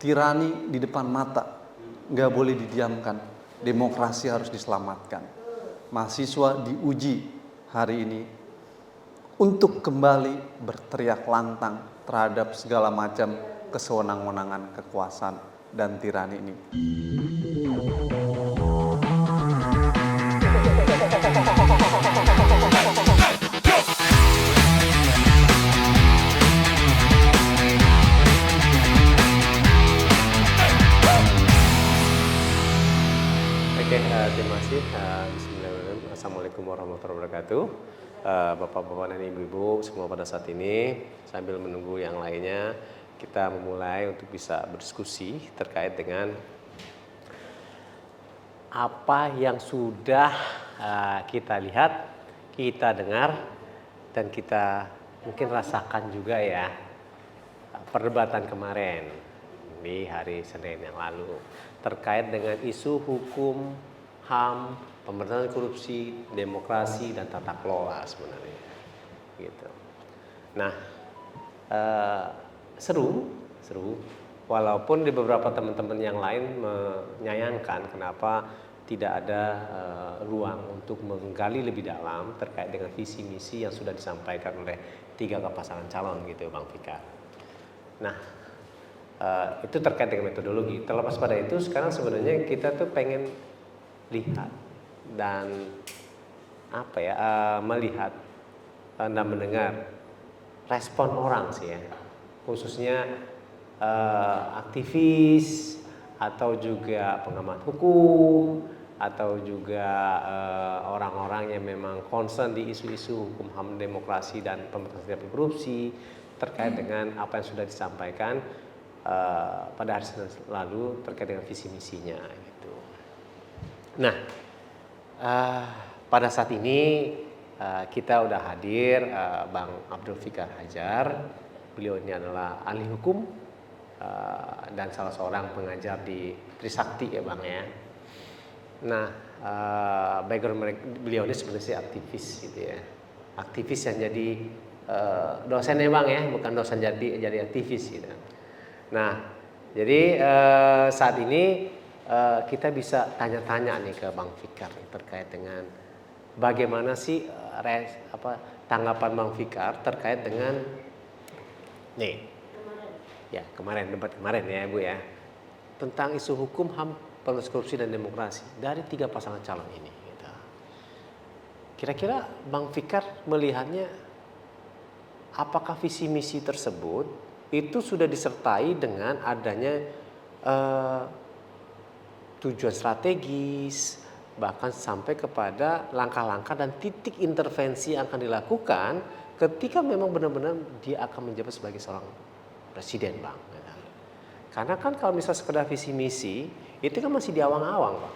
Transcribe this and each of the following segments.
tirani di depan mata, nggak boleh didiamkan. Demokrasi harus diselamatkan. Mahasiswa diuji hari ini untuk kembali berteriak lantang terhadap segala macam kesewenang-wenangan kekuasaan dan tirani ini. Oke, terima kasih. Bismillahirrahmanirrahim. Assalamualaikum warahmatullahi wabarakatuh. Bapak-bapak dan ibu-ibu semua pada saat ini, sambil menunggu yang lainnya, kita memulai untuk bisa berdiskusi terkait dengan apa yang sudah kita lihat, kita dengar, dan kita mungkin rasakan juga ya perdebatan kemarin di hari Senin yang lalu terkait dengan isu hukum, HAM, pemberantasan korupsi, demokrasi, dan tata kelola sebenarnya. Gitu. Nah, seru. Walaupun di beberapa teman-teman yang lain menyayangkan kenapa tidak ada ruang untuk menggali lebih dalam terkait dengan visi misi yang sudah disampaikan oleh 3 pasangan calon gitu, Bang Fikar. Nah, itu terkait dengan metodologi. Terlepas pada itu, sekarang sebenarnya kita tuh pengen lihat dan melihat dan mendengar respon orang sih ya, khususnya aktivis atau juga pengamat hukum atau juga orang-orang yang memang concern di isu-isu hukum, HAM, demokrasi, dan pemberantasan korupsi terkait dengan apa yang sudah disampaikan pada hari Senin lalu terkait dengan visi misinya gitu. Nah, pada saat ini kita udah hadir Bang Abdul Fikar Hajar. Beliau ini adalah ahli hukum dan salah seorang pengajar di Trisakti ya Bang ya. Nah, background beliau ini sebenarnya aktivis gitu ya. Aktivis yang jadi dosen ya Bang ya, bukan dosen jadi aktivis gitu. Nah, jadi saat ini kita bisa tanya-tanya nih ke Bang Fikar terkait dengan bagaimana sih tanggapan Bang Fikar terkait dengan debat kemarin ya Bu ya, tentang isu hukum, HAM, pemberantasan korupsi, dan demokrasi dari 3 pasangan calon ini. Gitu. Kira-kira Bang Fikar melihatnya apakah visi misi tersebut itu sudah disertai dengan adanya tujuan strategis, bahkan sampai kepada langkah-langkah dan titik intervensi yang akan dilakukan ketika memang benar-benar dia akan menjabat sebagai seorang presiden Bang. Karena kan kalau misalnya sekedar visi misi itu kan masih di awang-awang Bang.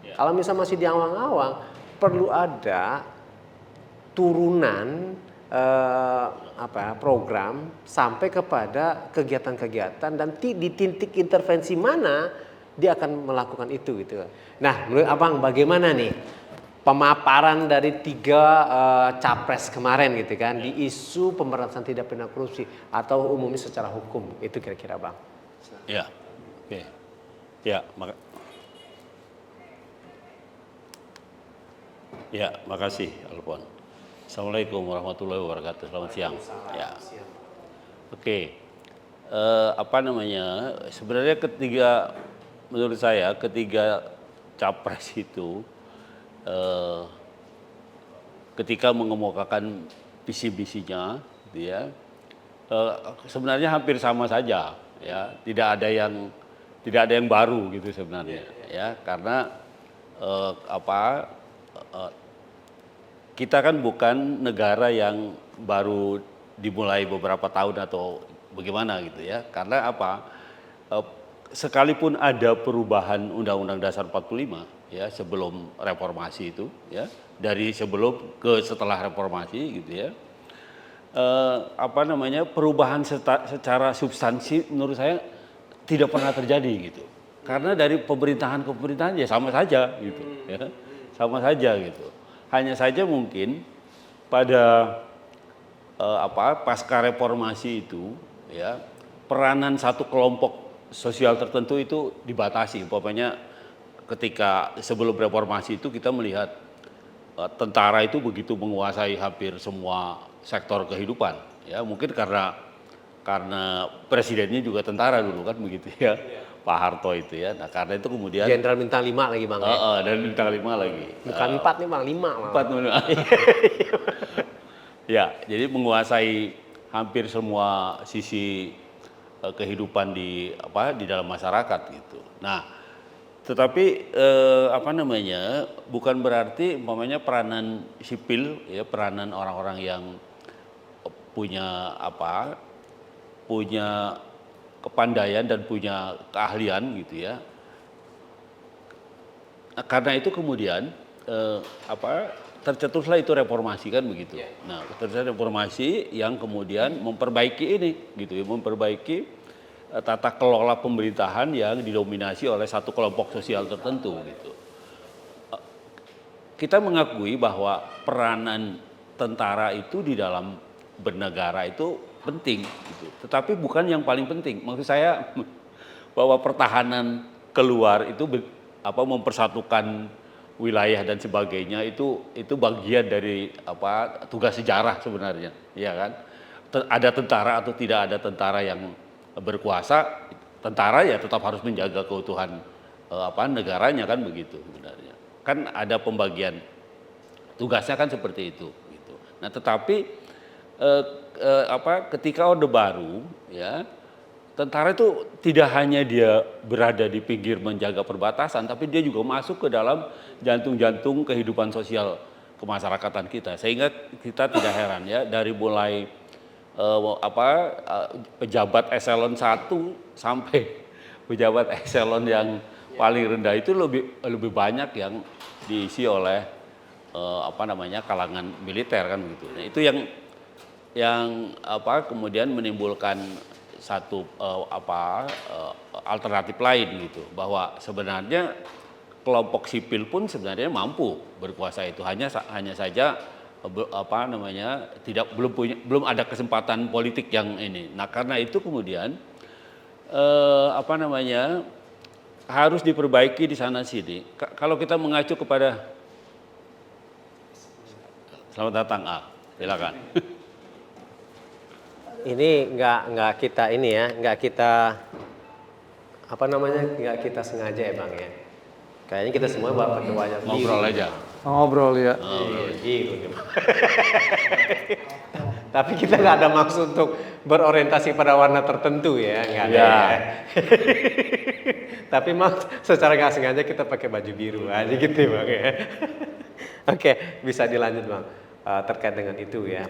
Ya. Kalau misalnya masih di awang-awang, perlu ada turunan program sampai kepada kegiatan-kegiatan dan di titik intervensi mana dia akan melakukan itu gitu. Nah, menurut Abang bagaimana nih pemaparan dari 3 capres kemarin gitu kan di isu pemberantasan tindak pidana korupsi atau umumnya secara hukum itu kira-kira Bang? Ya, oke. Ya, makasih Alfon. Assalamualaikum warahmatullahi wabarakatuh. Selamat siang. Ya. Oke. Sebenarnya menurut saya ketiga capres itu ketika mengemukakan visi misinya, gitu ya, sebenarnya hampir sama saja, ya. Tidak ada yang baru gitu sebenarnya, ya. Karena kita kan bukan negara yang baru dimulai beberapa tahun atau bagaimana gitu ya. Karena sekalipun ada perubahan Undang-Undang Dasar 45 ya sebelum reformasi itu ya, dari sebelum ke setelah reformasi gitu ya. Perubahan secara substansi menurut saya tidak pernah terjadi gitu. Karena dari pemerintahan ke pemerintahan ya sama saja gitu ya. Sama saja gitu. Hanya saja mungkin pada pasca reformasi itu ya, peranan satu kelompok sosial tertentu itu dibatasi. Umpamanya ketika sebelum reformasi itu kita melihat tentara itu begitu menguasai hampir semua sektor kehidupan. Ya mungkin karena presidennya juga tentara dulu kan begitu ya, Pak Harto itu ya. Nah karena itu kemudian Jenderal bintang 5 lagi Bang. dan bintang 5 lagi. Bukan 4 nih Bang, 5 Empat ya, jadi menguasai hampir semua sisi kehidupan di dalam masyarakat gitu. Nah, tetapi bukan berarti umpamanya peranan sipil ya, peranan orang-orang yang punya kepandaian dan punya keahlian gitu ya. Nah, karena itu kemudian tercetuslah itu reformasi kan begitu. Nah, tercetuslah reformasi yang kemudian memperbaiki ini gitu ya, memperbaiki tata kelola pemerintahan yang didominasi oleh satu kelompok sosial tertentu gitu. Kita mengakui bahwa peranan tentara itu di dalam bernegara itu penting gitu. Tetapi bukan yang paling penting. Maksud saya bahwa pertahanan keluar itu mempersatukan wilayah dan sebagainya itu bagian dari tugas sejarah sebenarnya, ya kan? Ada tentara atau tidak ada tentara yang berkuasa, tentara ya tetap harus menjaga keutuhan negaranya kan begitu sebenarnya. Kan ada pembagian tugasnya kan seperti itu gitu. Nah, tetapi ketika Orde Baru ya, tentara itu tidak hanya dia berada di pinggir menjaga perbatasan, tapi dia juga masuk ke dalam jantung-jantung kehidupan sosial kemasyarakatan kita. Sehingga kita tidak heran ya, dari mulai pejabat eselon 1 sampai pejabat eselon yang paling rendah itu lebih banyak yang diisi oleh kalangan militer kan begitu. Nah, itu yang kemudian menimbulkan satu alternatif lain gitu, bahwa sebenarnya kelompok sipil pun sebenarnya mampu berkuasa itu, hanya saja belum ada kesempatan politik yang ini. Nah, karena itu kemudian harus diperbaiki di sana sini. Kalau kita mengacu kepada, selamat datang silakan. Ini nggak kita nggak kita sengaja ya Bang ya. Kayaknya kita semua berdoanya Ngobrol aja. Ngobrol ya. Gitu. Tapi kita nggak ada maksud untuk berorientasi pada warna tertentu ya, nggak ada. Ya. Tapi secara nggak sengaja kita pakai baju biru aja gitu Bang ya. Oke, bisa dilanjut Bang terkait dengan itu ya.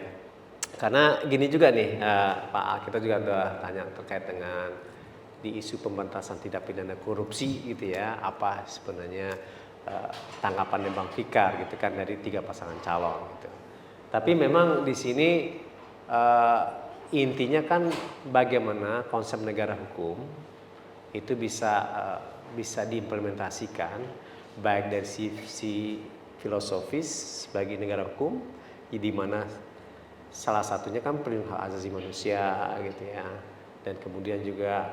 Karena gini juga nih Pak, kita juga udah tanya terkait dengan di isu pemberantasan tindak pidana korupsi gitu ya, apa sebenarnya tanggapan Bang Fikar gitu kan dari 3 pasangan calon gitu. Tapi memang di sini intinya kan bagaimana konsep negara hukum itu bisa diimplementasikan baik dari sisi filosofis bagi negara hukum, di mana salah satunya kan perlindungan hak asasi manusia gitu ya, dan kemudian juga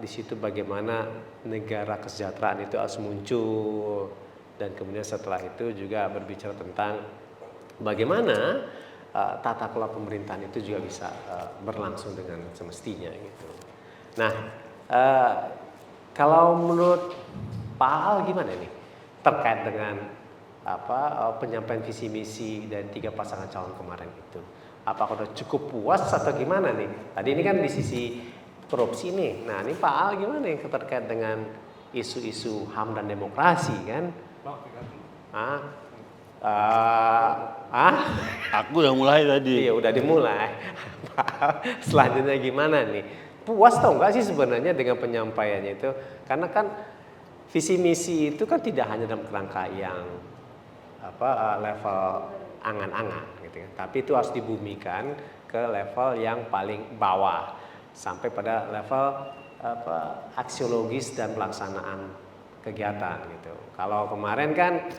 di situ bagaimana negara kesejahteraan itu harus muncul, dan kemudian setelah itu juga berbicara tentang bagaimana tata kelola pemerintahan itu juga bisa berlangsung dengan semestinya gitu. Nah, kalau menurut Pak Al gimana nih terkait dengan penyampaian visi misi dari 3 pasangan calon kemarin itu? Apakah udah cukup puas atau gimana nih? Tadi ini kan di sisi korupsi nih. Nah, ini Pak Al gimana nih terkait dengan isu-isu HAM dan demokrasi kan? Aku udah mulai tadi. Iya, udah dimulai. Selanjutnya gimana nih? Puas tau nggak sih sebenarnya dengan penyampaiannya itu? Karena kan visi misi itu kan tidak hanya dalam kerangka yang level angan-angan gitu kan, tapi itu harus dibumikan ke level yang paling bawah sampai pada level aksiologis dan pelaksanaan kegiatan gitu. Kalau kemarin kan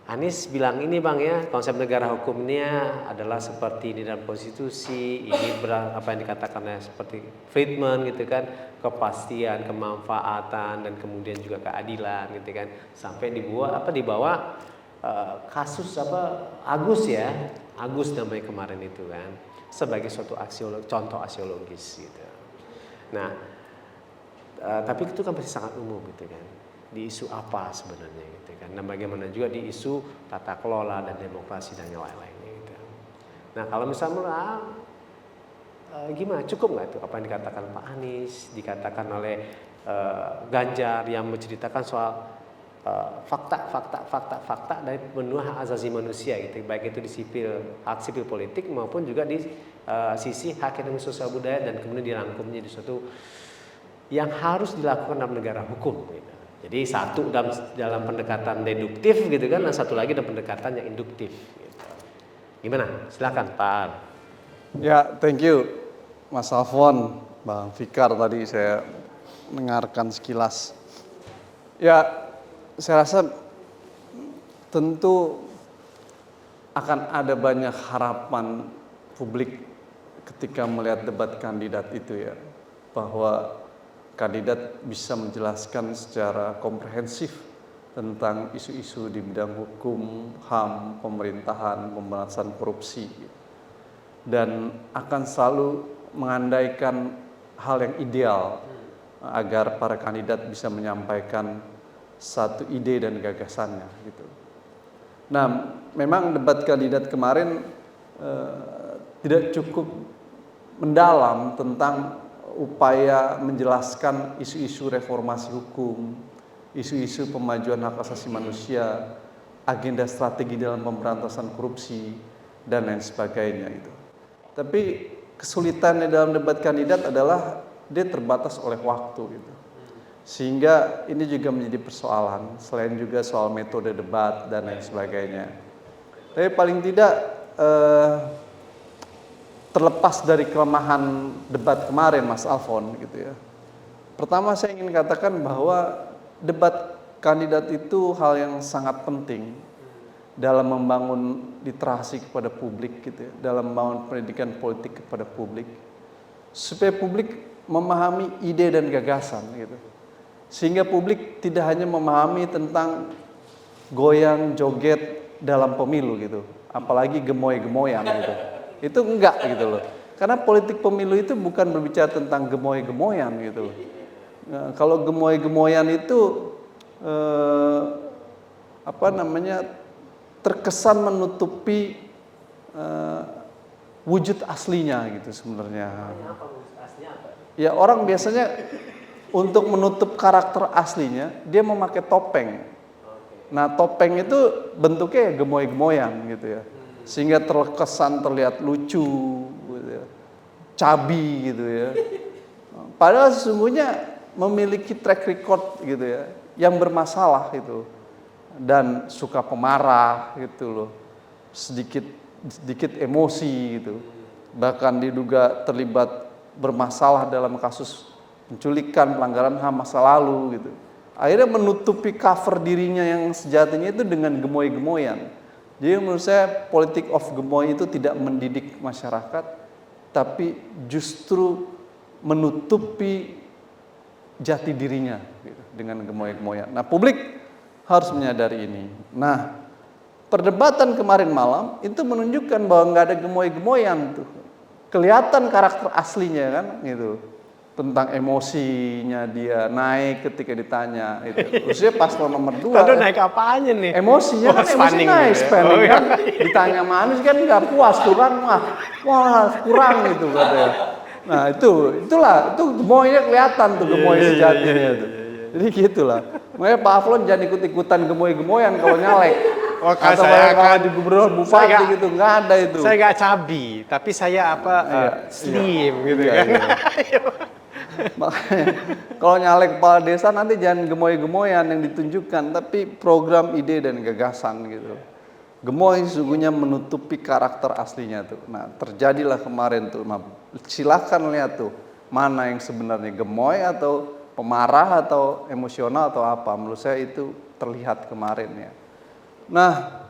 Anies bilang ini Bang ya, konsep negara hukumnya adalah seperti di dalam konstitusi, ini apa yang dikatakannya seperti Friedman gitu kan, kepastian, kemanfaatan dan kemudian juga keadilan gitu kan. Sampai dibawa kasus Agus ya. Agus namanya kemarin itu kan, sebagai suatu contoh aksiologis gitu. Nah, tapi itu kan masih sangat umum gitu kan. Di isu apa sebenarnya gitu kan, dan bagaimana juga di isu tata kelola dan demokrasi dan yang lain-lainnya gitu. Nah kalau misalnya gimana, cukup nggak itu apa yang dikatakan Pak Anies, dikatakan oleh Ganjar yang menceritakan soal fakta dari pemenuhan hak asasi manusia gitu, baik itu di hak sipil politik maupun juga di sisi hak ekonomi sosial budaya, dan kemudian dirangkumnya di suatu yang harus dilakukan dalam negara hukum gitu. Jadi satu dalam pendekatan deduktif gitu kan, dan satu lagi dalam pendekatan yang induktif gitu. Gimana? Silakan Pak Ar. Ya, thank you Mas Alfon, Bang Fikar, tadi saya mendengarkan sekilas. Ya, saya rasa tentu akan ada banyak harapan publik ketika melihat debat kandidat itu ya, bahwa kandidat bisa menjelaskan secara komprehensif tentang isu-isu di bidang hukum, HAM, pemerintahan, pemberantasan korupsi, dan akan selalu mengandaikan hal yang ideal agar para kandidat bisa menyampaikan satu ide dan gagasannya gitu. Nah, memang debat kandidat kemarin tidak cukup mendalam tentang upaya menjelaskan isu-isu reformasi hukum, isu-isu pemajuan hak asasi manusia, agenda strategi dalam pemberantasan korupsi, dan lain sebagainya itu. Tapi kesulitannya dalam debat kandidat adalah dia terbatas oleh waktu gitu. Sehingga ini juga menjadi persoalan, selain juga soal metode debat dan lain sebagainya. Tapi paling tidak terlepas dari kelemahan debat kemarin Mas Alfon gitu ya. Pertama saya ingin katakan bahwa debat kandidat itu hal yang sangat penting dalam membangun literasi kepada publik gitu ya, dalam membangun pendidikan politik kepada publik, supaya publik memahami ide dan gagasan gitu. Sehingga publik tidak hanya memahami tentang goyang joget dalam pemilu gitu, apalagi gemoy-gemoyan gitu. Itu enggak gitu loh. Karena politik pemilu itu bukan berbicara tentang gemoy-gemoyan gitu. Nah, kalau gemoy-gemoyan itu terkesan menutupi wujud aslinya gitu sebenarnya. Ya, orang biasanya untuk menutup karakter aslinya dia memakai topeng. Nah, topeng itu bentuknya gemoy-gemoyan gitu ya. Sehingga terkesan terlihat lucu gitu ya, cabi gitu ya. Padahal sesungguhnya memiliki track record gitu ya, yang bermasalah gitu, dan suka pemarah gitu loh, sedikit emosi gitu, bahkan diduga terlibat bermasalah dalam kasus penculikan, pelanggaran HAM masa lalu gitu. Akhirnya menutupi cover dirinya yang sejatinya itu dengan gemoy-gemoyan. Jadi menurut saya politik of gemoy itu tidak mendidik masyarakat, tapi justru menutupi jati dirinya gitu, dengan gemoy-gemoyan. Nah, publik harus menyadari ini. Nah, perdebatan kemarin malam itu menunjukkan bahwa nggak ada gemoy-gemoyan tuh. Kelihatan karakter aslinya kan gitu. Tentang emosinya dia naik ketika ditanya itu. Khususnya paslon nomor 2. Aduh, naik apanya nih? Emosinya kan emosi naik, spending kan. Ditanya manis kan nggak puas tuh kan, wah kurang itu katanya. Nah itu gemoynya kelihatan tuh, gemoy sejatinya tuh. Jadi gitulah. Makanya Pak Aflon jangan ikut-ikutan gemoy-gemoyan kalau nyalek. Atau kalau di gubernur bupati gitu, nggak ada itu. Saya nggak cabi, tapi saya slim gitu kan. Makanya kalau nyalek kepala desa nanti jangan gemoy-gemoyan yang ditunjukkan, tapi program, ide, dan gagasan gitu. Gemoy sesungguhnya menutupi karakter aslinya tuh. Nah, terjadilah kemarin tuh. Nah, silakan lihat tuh mana yang sebenarnya gemoy atau pemarah atau emosional atau apa. Menurut saya itu terlihat kemarin ya. Nah,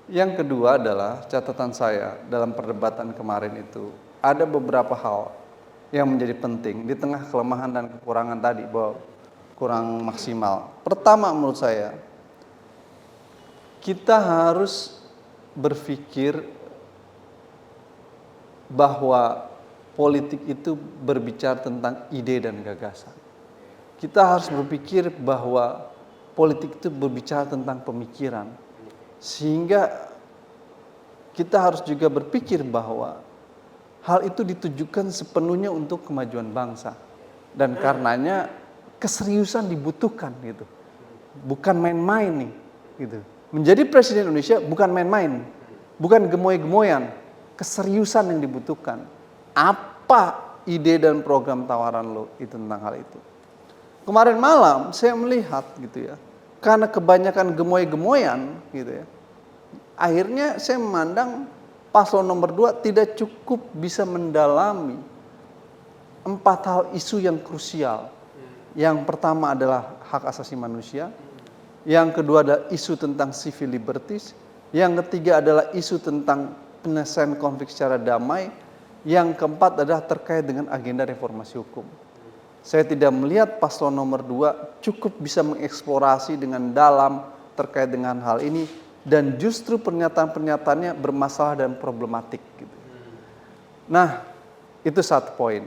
yang kedua adalah catatan saya dalam perdebatan kemarin itu ada beberapa hal yang menjadi penting di tengah kelemahan dan kekurangan tadi bahwa kurang maksimal. Pertama menurut saya, kita harus berpikir bahwa politik itu berbicara tentang ide dan gagasan. Kita harus berpikir bahwa politik itu berbicara tentang pemikiran. Sehingga kita harus juga berpikir bahwa hal itu ditujukan sepenuhnya untuk kemajuan bangsa. Dan karenanya keseriusan dibutuhkan gitu. Bukan main-main nih gitu. Menjadi presiden Indonesia bukan main-main. Bukan gemoy-gemoyan. Keseriusan yang dibutuhkan. Apa ide dan program tawaran lo itu tentang hal itu? Kemarin malam saya melihat gitu ya. Karena kebanyakan gemoy-gemoyan gitu ya. Akhirnya saya memandang paslon nomor 2 tidak cukup bisa mendalami 4 hal isu yang krusial. Yang pertama adalah hak asasi manusia. Yang kedua adalah isu tentang civil liberties. Yang ketiga adalah isu tentang penyelesaian konflik secara damai. Yang keempat adalah terkait dengan agenda reformasi hukum. Saya tidak melihat paslon nomor 2 cukup bisa mengeksplorasi dengan dalam terkait dengan hal ini. Dan justru pernyataan-pernyataannya bermasalah dan problematik. Gitu. Nah, itu satu poin.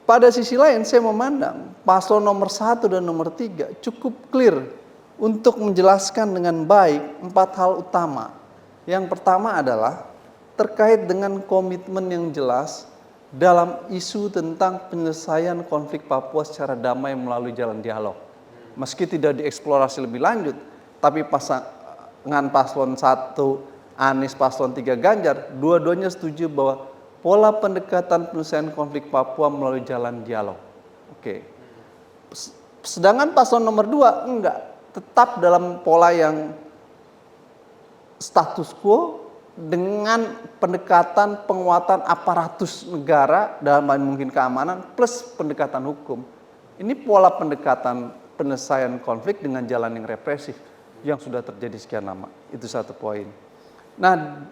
Pada sisi lain saya memandang paslon nomor 1 dan nomor 3 cukup clear untuk menjelaskan dengan baik 4 hal utama. Yang pertama adalah terkait dengan komitmen yang jelas dalam isu tentang penyelesaian konflik Papua secara damai melalui jalan dialog. Meski tidak dieksplorasi lebih lanjut, tapi pasangan paslon 1 Anies, paslon 3 Ganjar, dua-duanya setuju bahwa pola pendekatan penyelesaian konflik Papua melalui jalan dialog. Oke. Sedangkan paslon nomor 2 enggak, tetap dalam pola yang status quo dengan pendekatan penguatan aparatus negara dalam hal mungkin keamanan plus pendekatan hukum. Ini pola pendekatan penyelesaian konflik dengan jalan yang represif yang sudah terjadi sekian lama. Itu satu poin. Nah,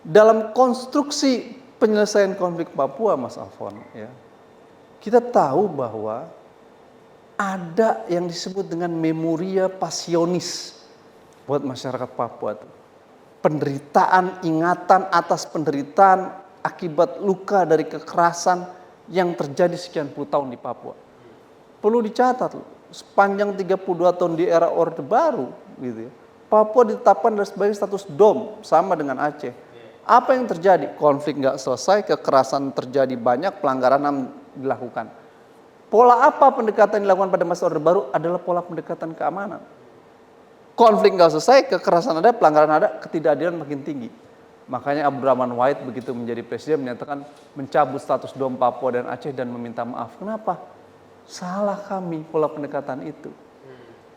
dalam konstruksi penyelesaian konflik Papua, Mas Alfon, ya, kita tahu bahwa ada yang disebut dengan memoria pasionis buat masyarakat Papua itu. Penderitaan, ingatan atas penderitaan akibat luka dari kekerasan yang terjadi sekian puluh tahun di Papua. Perlu dicatat, sepanjang 32 tahun di era Orde Baru, gitu ya, Papua ditetapkan sebagai status DOM, sama dengan Aceh. Apa yang terjadi? Konflik nggak selesai, kekerasan terjadi banyak, pelanggaran HAM dilakukan. Pola apa pendekatan dilakukan pada masa Orde Baru adalah pola pendekatan keamanan. Konflik nggak selesai, kekerasan ada, pelanggaran ada, ketidakadilan makin tinggi. Makanya Abdurrahman Wahid begitu menjadi presiden menyatakan mencabut status DOM Papua dan Aceh dan meminta maaf. Kenapa? Salah kami pola pendekatan itu.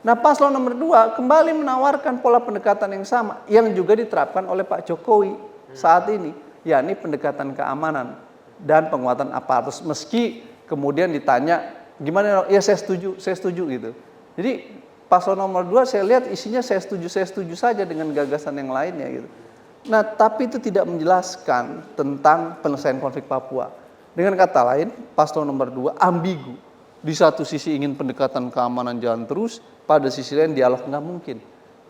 Nah, paslon nomor 2 kembali menawarkan pola pendekatan yang sama yang juga diterapkan oleh Pak Jokowi saat ini, yakni pendekatan keamanan dan penguatan aparatus. Meski kemudian ditanya gimana, ya saya setuju gitu. Jadi paslon nomor 2 saya lihat isinya saya setuju saja dengan gagasan yang lainnya gitu. Nah, tapi itu tidak menjelaskan tentang penyelesaian konflik Papua. Dengan kata lain, paslon nomor 2 ambigu. Di satu sisi ingin pendekatan keamanan jalan terus, pada sisi lain dialog nggak mungkin.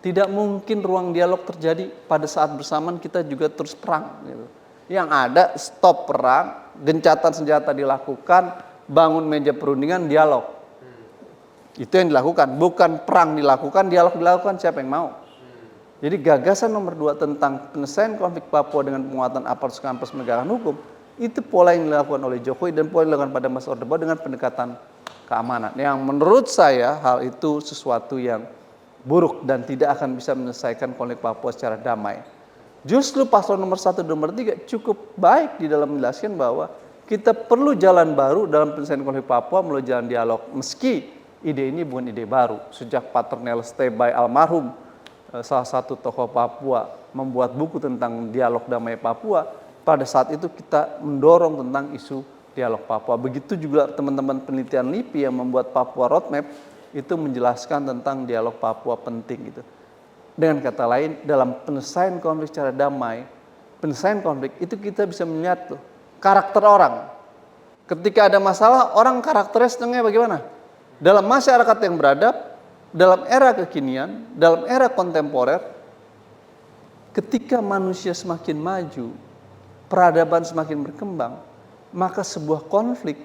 Tidak mungkin ruang dialog terjadi pada saat bersamaan kita juga terus perang. Gitu. Yang ada stop perang, gencatan senjata dilakukan, bangun meja perundingan, dialog. Itu yang dilakukan, bukan perang dilakukan, dialog dilakukan, siapa yang mau? Jadi gagasan nomor 2 tentang penyelesaian konflik Papua dengan penguatan aparatus keamanan plus penegakan hukum, itu pola yang dilakukan oleh Jokowi dan pola yang dilakukan pada masa Orde Baru dengan pendekatan keamanan. Yang menurut saya hal itu sesuatu yang buruk dan tidak akan bisa menyelesaikan konflik Papua secara damai. Justru paslon nomor 1 dan nomor 3 cukup baik di dalam menjelaskan bahwa kita perlu jalan baru dalam penyelesaian konflik Papua melalui jalan dialog. Meski ide ini bukan ide baru. Sejak Paternel Stebay almarhum, salah satu tokoh Papua, membuat buku tentang dialog damai Papua, pada saat itu kita mendorong tentang isu dialog Papua. Begitu juga teman-teman penelitian LIPI yang membuat Papua Roadmap, itu menjelaskan tentang dialog Papua penting gitu. Dengan kata lain, dalam penyelesaian konflik secara damai, penyelesaian konflik itu kita bisa melihat tuh karakter orang. Ketika ada masalah, orang karakternya setengahnya bagaimana? Dalam masyarakat yang beradab, dalam era kekinian, dalam era kontemporer, ketika manusia semakin maju, peradaban semakin berkembang, maka sebuah konflik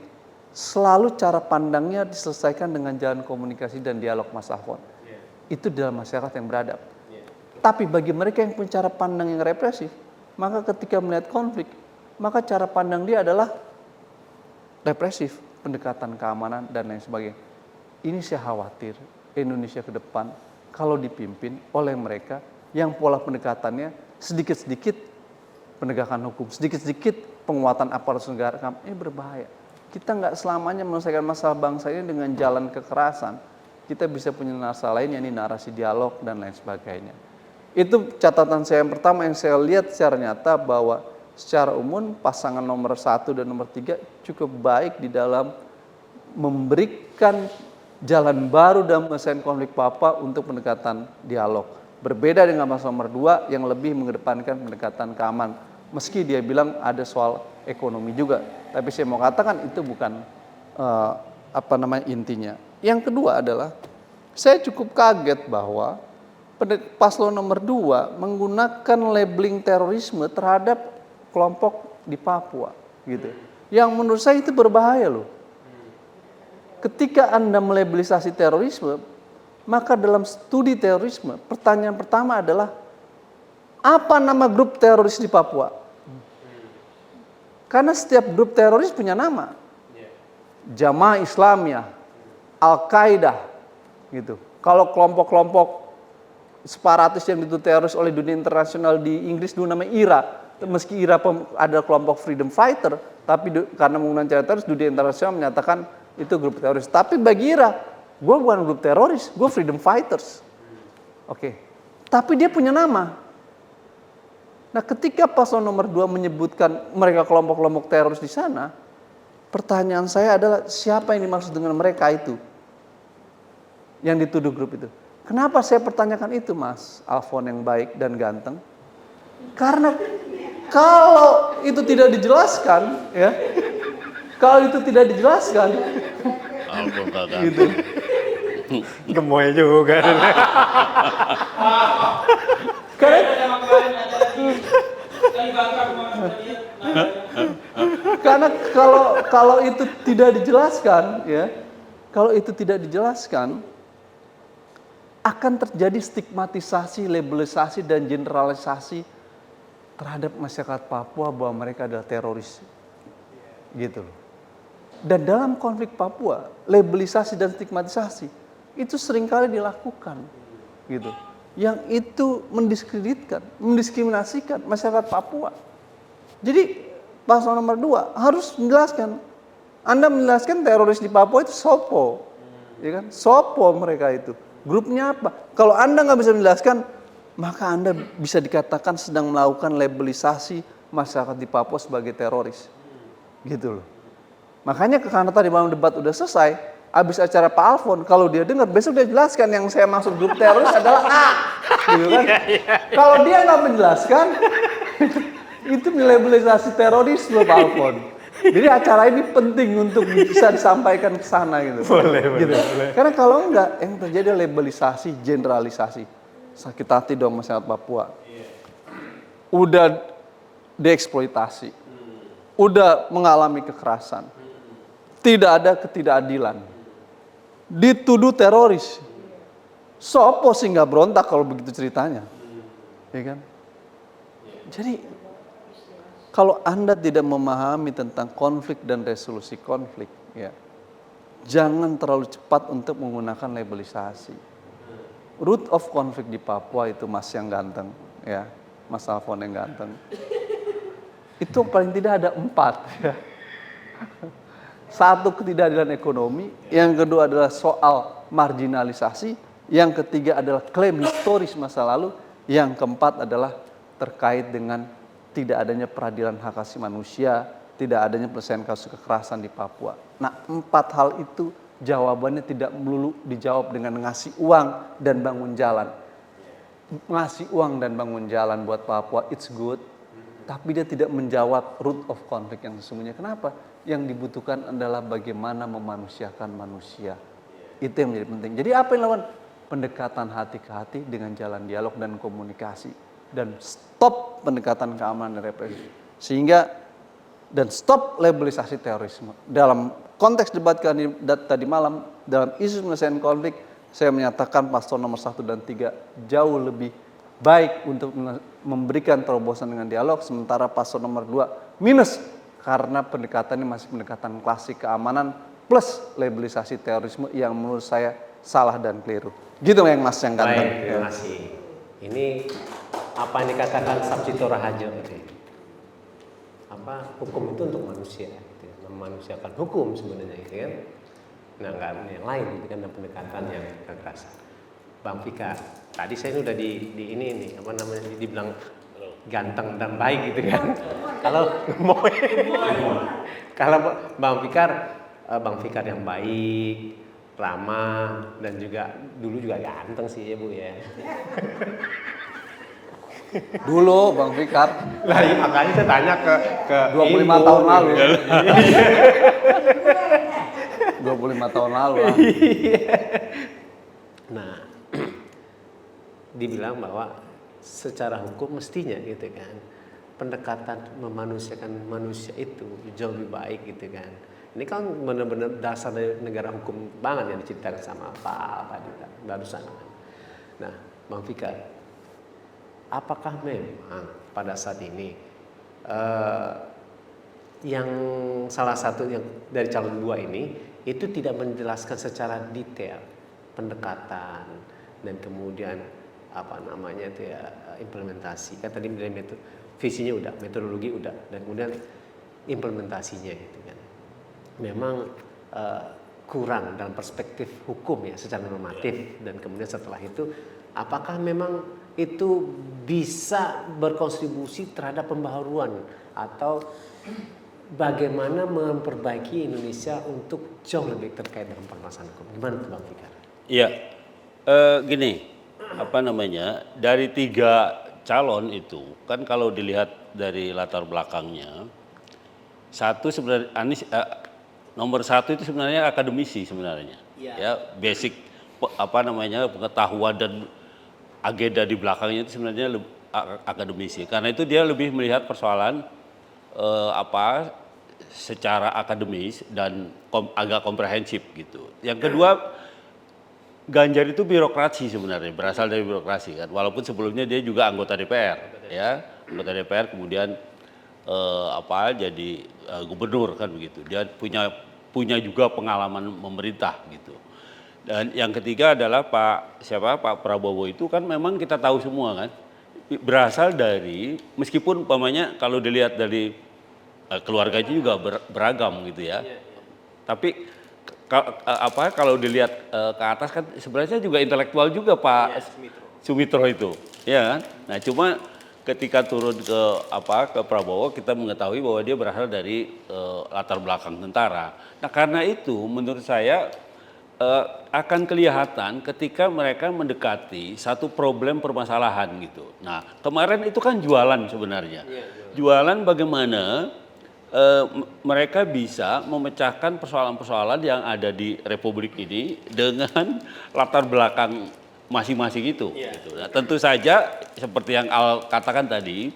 selalu cara pandangnya diselesaikan dengan jalan komunikasi dan dialog, Mas Alfon. Itu dalam masyarakat yang beradab. Tapi bagi mereka yang punya cara pandang yang represif, maka ketika melihat konflik, maka cara pandang dia adalah represif, pendekatan keamanan dan lain sebagainya. Ini saya khawatir Indonesia ke depan kalau dipimpin oleh mereka yang pola pendekatannya sedikit-sedikit penegakan hukum, sedikit-sedikit penguatan aparatur negara, ini berbahaya. Kita nggak selamanya menyelesaikan masalah bangsa ini dengan jalan kekerasan. Kita bisa punya narasi lain, yakni narasi dialog dan lain sebagainya. Itu catatan saya yang pertama yang saya lihat secara nyata bahwa secara umum pasangan nomor 1 dan nomor 3 cukup baik di dalam memberikan jalan baru dalam menyelesaikan konflik Papua untuk pendekatan dialog. Berbeda dengan pasangan nomor 2 yang lebih mengedepankan pendekatan keamanan. Meski dia bilang ada soal ekonomi juga, tapi saya mau katakan itu bukan intinya. Yang kedua adalah saya cukup kaget bahwa paslon nomor 2 menggunakan labeling terorisme terhadap kelompok di Papua gitu. Yang menurut saya itu berbahaya loh. Ketika Anda melabelisasi terorisme, maka dalam studi terorisme, pertanyaan pertama adalah apa nama grup teroris di Papua? Karena setiap grup teroris punya nama. Jamaah Islamiyah, Al-Qaeda gitu. Kalau kelompok-kelompok separatis yang dituduh teroris oleh dunia internasional di Inggris dulu namanya IRA. Meski IRA ada kelompok freedom fighter, tapi karena menggunakan cara teroris, dunia internasional menyatakan itu grup teroris. Tapi bagi IRA, gue bukan grup teroris, gue freedom fighters. Oke. Tapi dia punya nama. Nah, ketika paslon nomor 2 menyebutkan mereka kelompok-kelompok teroris di sana, pertanyaan saya adalah siapa yang dimaksud dengan mereka itu? Yang dituduh grup itu. Kenapa saya pertanyakan itu, Mas Alfon yang baik dan ganteng? Karena kalau itu tidak dijelaskan, ya, kalau itu tidak dijelaskan, gitu. Gemoy juga. Karena kalau itu tidak dijelaskan, ya, kalau itu tidak dijelaskan, akan terjadi stigmatisasi, labelisasi, dan generalisasi terhadap masyarakat Papua bahwa mereka adalah teroris. Gitu loh. Dan dalam konflik Papua, labelisasi dan stigmatisasi itu seringkali dilakukan. Gitu. Yang itu mendiskreditkan, mendiskriminasikan masyarakat Papua. Jadi paslon nomor 2 harus menjelaskan. Anda menjelaskan teroris di Papua itu sopo. Ya kan? Sopo mereka itu. Grupnya apa? Kalau Anda nggak bisa menjelaskan, maka Anda bisa dikatakan sedang melakukan labelisasi masyarakat di Papua sebagai teroris. Gitu loh. Makanya karena tadi malam debat udah selesai, habis acara Pak Alfon, kalau dia dengar, besok dia jelaskan yang saya maksud grup teroris adalah A. Gitu kan? Kalau dia nggak menjelaskan, itu melabelisasi terorisme Pak Alfon. Jadi acara ini penting untuk bisa disampaikan ke sana gitu. Boleh. Karena kalau enggak, yang terjadi labelisasi, generalisasi. Sakit hati dong masyarakat Papua. Udah dieksploitasi. Udah mengalami kekerasan. Tidak ada ketidakadilan. Dituduh teroris. Sopo sih nggak berontak kalau begitu ceritanya. Ya kan? Jadi kalau Anda tidak memahami tentang konflik dan resolusi konflik, ya, jangan terlalu cepat untuk menggunakan labelisasi. Root of konflik di Papua itu Mas yang ganteng, ya, Mas Alfon yang ganteng. Itu paling tidak ada 4. Ya. 1, ketidakadilan ekonomi, yang kedua adalah soal marginalisasi, yang ketiga adalah klaim historis masa lalu, yang keempat adalah terkait dengan tidak adanya peradilan hak asasi manusia, tidak adanya penyelesaian kasus kekerasan di Papua. Nah, 4 hal itu jawabannya tidak melulu dijawab dengan ngasih uang dan bangun jalan. Ngasih uang dan bangun jalan buat Papua, it's good. Tapi dia tidak menjawab root of conflict yang sesungguhnya. Kenapa? Yang dibutuhkan adalah bagaimana memanusiakan manusia. Itu yang menjadi penting. Jadi apa yang dilakukan? Pendekatan hati ke hati dengan jalan dialog dan komunikasi. Dan stop pendekatan keamanan dan represi. Dan stop labelisasi terorisme. Dalam konteks debat tadi malam, dalam isu penyelesaian konflik, saya menyatakan paslon nomor 1 dan 3 jauh lebih baik untuk memberikan terobosan dengan dialog, sementara paslon nomor 2 minus karena pendekatannya masih pendekatan klasik keamanan plus labelisasi terorisme yang menurut saya salah dan keliru. Gitu yang Mas yang ganteng. Baik, terima kasih. Ini apa yang dikatakan Sabjito Raharjo gitu. Apa hukum itu untuk manusia, gitu. Memanusiakan hukum sebenarnya gitu kan. Nah, nggak yang lain itu kan pendekatan yang kekerasan. Bang Fikar, tadi saya udah di ini nih, apa namanya, dibilang ganteng dan baik gitu kan. Kalau Bang Fikar yang baik, ramah, dan juga dulu juga ganteng sih ya Bu ya. Dulu Bang Fikar. Lah iya, makanya saya tanya ke 25 tahun lalu. 25 tahun lalu. Nah, dibilang bahwa secara hukum mestinya gitu kan, pendekatan memanusiakan manusia itu jauh lebih baik gitu kan. Ini kan benar-benar dasar dari negara hukum banget yang diceritakan sama Pak tadi barusan. Nah, Bang Fikar, apakah memang pada saat ini yang salah satu yang dari calon 2 ini itu tidak menjelaskan secara detail pendekatan dan kemudian apa namanya itu ya implementasi, kan tadi dari visinya udah, metodologi udah, dan kemudian implementasinya gitu kan memang kurang dalam perspektif hukum ya secara normatif, dan kemudian setelah itu apakah memang itu bisa berkontribusi terhadap pembaharuan atau bagaimana memperbaiki Indonesia untuk jauh lebih terkait dengan permasalahan hukum. Gimana tuh Bang Fikar? Iya, gini, apa namanya, dari 3 calon itu, kan kalau dilihat dari latar belakangnya, satu sebenarnya nomor 1 itu sebenarnya akademisi sebenarnya, ya basic apa namanya pengetahuan dan agenda di belakangnya itu sebenarnya akademisi. Karena itu dia lebih melihat persoalan secara akademis dan agak komprehensif gitu. Yang kedua, Ganjar itu birokrasi sebenarnya, berasal dari birokrasi kan. Walaupun sebelumnya dia juga anggota DPR, ya, anggota DPR kemudian jadi gubernur kan begitu. Dia punya juga pengalaman memerintah gitu. Dan yang ketiga adalah Pak Prabowo itu kan memang kita tahu semua kan, berasal dari, meskipun umpamanya kalau dilihat dari keluarganya juga beragam gitu ya. Tapi kalau dilihat ke atas kan sebenarnya juga intelektual juga Pak Sumitro itu, ya kan? Nah, cuma ketika turun ke Prabowo kita mengetahui bahwa dia berasal dari latar belakang tentara. Nah, karena itu menurut saya akan kelihatan ketika mereka mendekati satu problem permasalahan gitu. Nah, kemarin itu kan jualan sebenarnya. Jualan bagaimana mereka bisa memecahkan persoalan-persoalan yang ada di Republik ini dengan latar belakang masing-masing itu. Gitu. Nah, tentu saja seperti yang Al katakan tadi,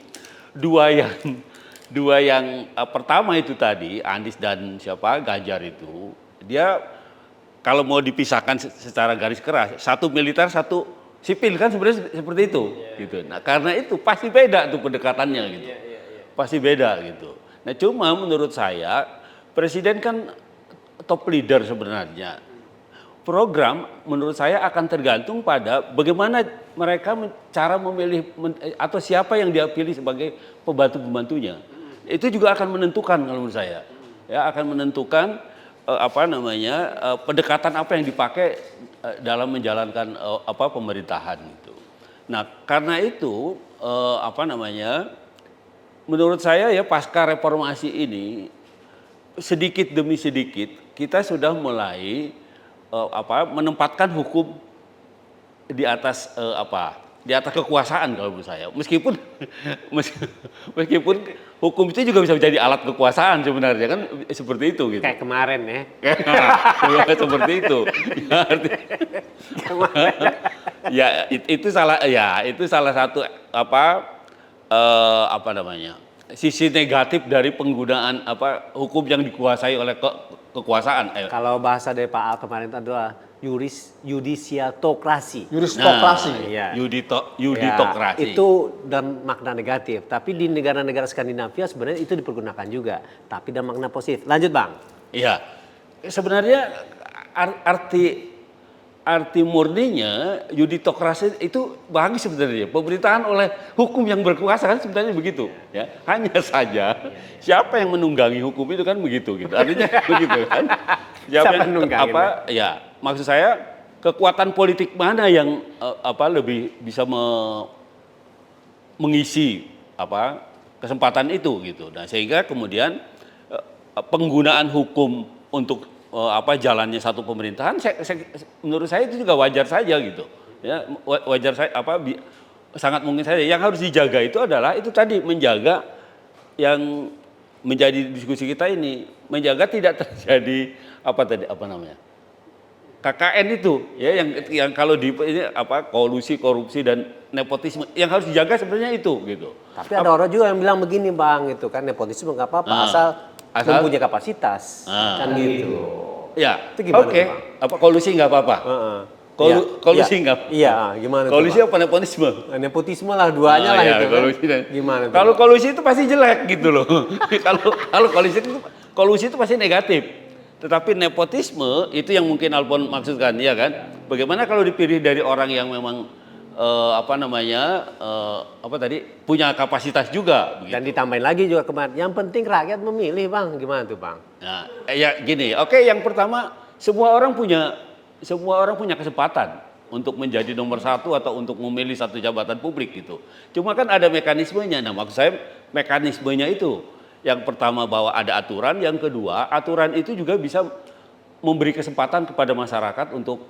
dua yang pertama itu tadi, Anies dan Ganjar itu, dia kalau mau dipisahkan secara garis keras, satu militer, satu sipil kan sebenarnya seperti itu. Gitu. Nah, karena itu pasti beda tuh pendekatannya gitu. Pasti beda gitu. Nah, cuma menurut saya presiden kan top leader sebenarnya. Program menurut saya akan tergantung pada bagaimana mereka cara memilih atau siapa yang dia pilih sebagai pembantu-pembantunya. Itu juga akan menentukan kalau menurut saya. Ya, akan menentukan pendekatan apa yang dipakai dalam menjalankan pemerintahan itu. Nah, karena itu menurut saya ya pasca reformasi ini sedikit demi sedikit kita sudah mulai menempatkan hukum di atas di atas kekuasaan kalau menurut saya. Meskipun hukum itu juga bisa menjadi alat kekuasaan sebenarnya kan seperti itu gitu. Kayak kemarin ya. Seperti itu. Itu salah satu sisi negatif dari penggunaan hukum yang dikuasai oleh kekuasaan. Kalau bahasa dari Pak Al kemarin itu adalah yudisiatokrasi. Yuristokrasi. Iya. Yuditokrasi. Itu dan makna negatif. Tapi di negara-negara Skandinavia sebenarnya itu dipergunakan juga. Tapi dalam makna positif. Lanjut Bang. Iya. Sebenarnya arti murninya yuditokrasi itu bagus sebenarnya. Pemerintahan oleh hukum yang berkuasa kan sebenarnya begitu. Ya. Hanya saja siapa yang menunggangi hukum itu kan begitu gitu. Artinya begitu kan. Siapa yang menunggangi? Maksud saya kekuatan politik mana yang lebih bisa mengisi kesempatan itu gitu. Nah, sehingga kemudian penggunaan hukum untuk jalannya satu pemerintahan menurut saya itu juga wajar saja gitu. Ya, wajar saya sangat mungkin saja. Yang harus dijaga itu adalah itu tadi menjaga yang menjadi diskusi kita ini, menjaga tidak terjadi KKN itu ya yang kalau di kolusi, korupsi dan nepotisme yang harus dijaga sebenarnya itu gitu. Tapi ada orang juga yang bilang begini Bang, itu kan nepotisme nggak apa-apa asal mempunyai kapasitas kan gitu. Ya. Oke. Kolusi nggak apa-apa. Kolusi nggak. Iya, gimana? Kolusi apa nepotisme? Nepotisme lah duanya lah itu kolusi kan. Gimana? Kalau kolusi itu pasti jelek gitu loh. Kalau kolusi itu pasti negatif. Tetapi nepotisme itu yang mungkin Alpon maksudkan, ya kan? Bagaimana kalau dipilih dari orang yang memang punya kapasitas juga. Begitu. Dan ditambahin lagi juga kemarin, yang penting rakyat memilih Bang, gimana tuh Bang? Nah, gini, oke, yang pertama semua orang punya kesempatan untuk menjadi nomor satu atau untuk memilih satu jabatan publik gitu. Cuma kan ada mekanismenya. Nah, maksud saya mekanismenya itu. Yang pertama bahwa ada aturan, yang kedua aturan itu juga bisa memberi kesempatan kepada masyarakat untuk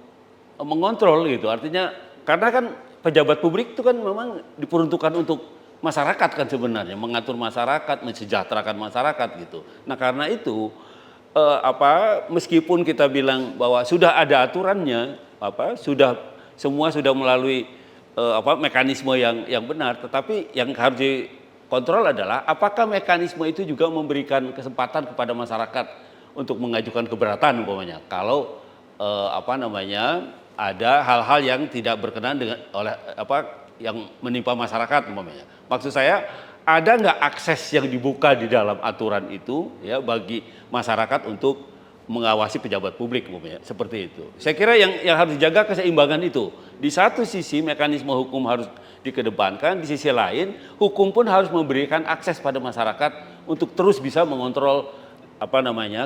mengontrol gitu. Artinya karena kan pejabat publik itu kan memang diperuntukkan untuk masyarakat kan sebenarnya, mengatur masyarakat, mensejahterakan masyarakat gitu. Nah, karena itu meskipun kita bilang bahwa sudah ada aturannya, semua sudah melalui mekanisme yang benar, tetapi yang harus dikontrol adalah apakah mekanisme itu juga memberikan kesempatan kepada masyarakat untuk mengajukan keberatan umpamanya. Kalau ada hal-hal yang tidak berkenan dengan yang menimpa masyarakat umpamanya. Maksud saya ada nggak akses yang dibuka di dalam aturan itu ya bagi masyarakat untuk mengawasi pejabat publik umpamanya seperti itu. Saya kira yang harus dijaga keseimbangan itu. Di satu sisi mekanisme hukum harus dikedepankan, di sisi lain hukum pun harus memberikan akses pada masyarakat untuk terus bisa mengontrol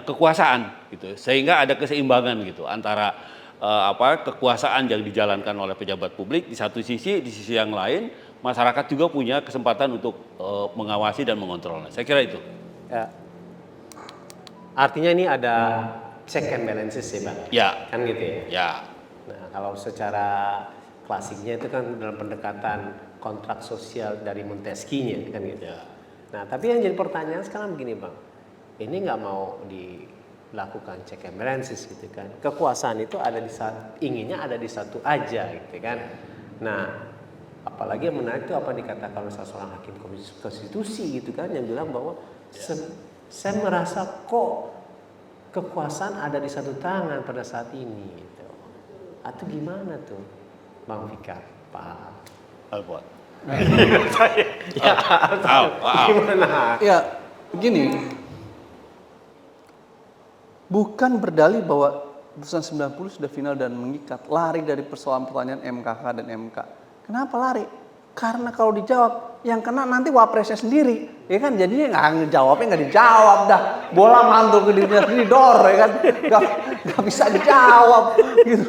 kekuasaan gitu. Sehingga ada keseimbangan gitu antara kekuasaan yang dijalankan oleh pejabat publik di satu sisi, di sisi yang lain masyarakat juga punya kesempatan untuk mengawasi dan mengontrolnya. Saya kira itu. Ya. Artinya ini ada check and balances ya Bang? Ya. Kan gitu ya? Ya. Nah, kalau secara klasiknya itu kan dalam pendekatan kontrak sosial dari Montesquieu kan gitu. Ya. Nah, tapi yang jadi pertanyaan sekarang begini Bang, ini nggak mau dilakukan check and balances gitu kan? Kekuasaan itu inginnya ada di satu aja gitu kan? Nah, apalagi yang menarik itu apa dikatakan oleh seorang hakim konstitusi gitu kan, yang bilang bahwa saya merasa kok kekuasaan ada di satu tangan pada saat ini gitu. Atau gimana tuh Bang Fikar, Pak Alpon? Gimana? Ya, begini. Bukan berdalih bahwa putusan 90 sudah final dan mengikat, lari dari persoalan pertanyaan MKK dan MK. Kenapa lari? Karena kalau dijawab, yang kena nanti wapresnya sendiri, ya kan? Jadinya nggak dijawab dah. Bola mantul ke dirinya sendiri, dor, ya kan? Nggak bisa dijawab, gitu.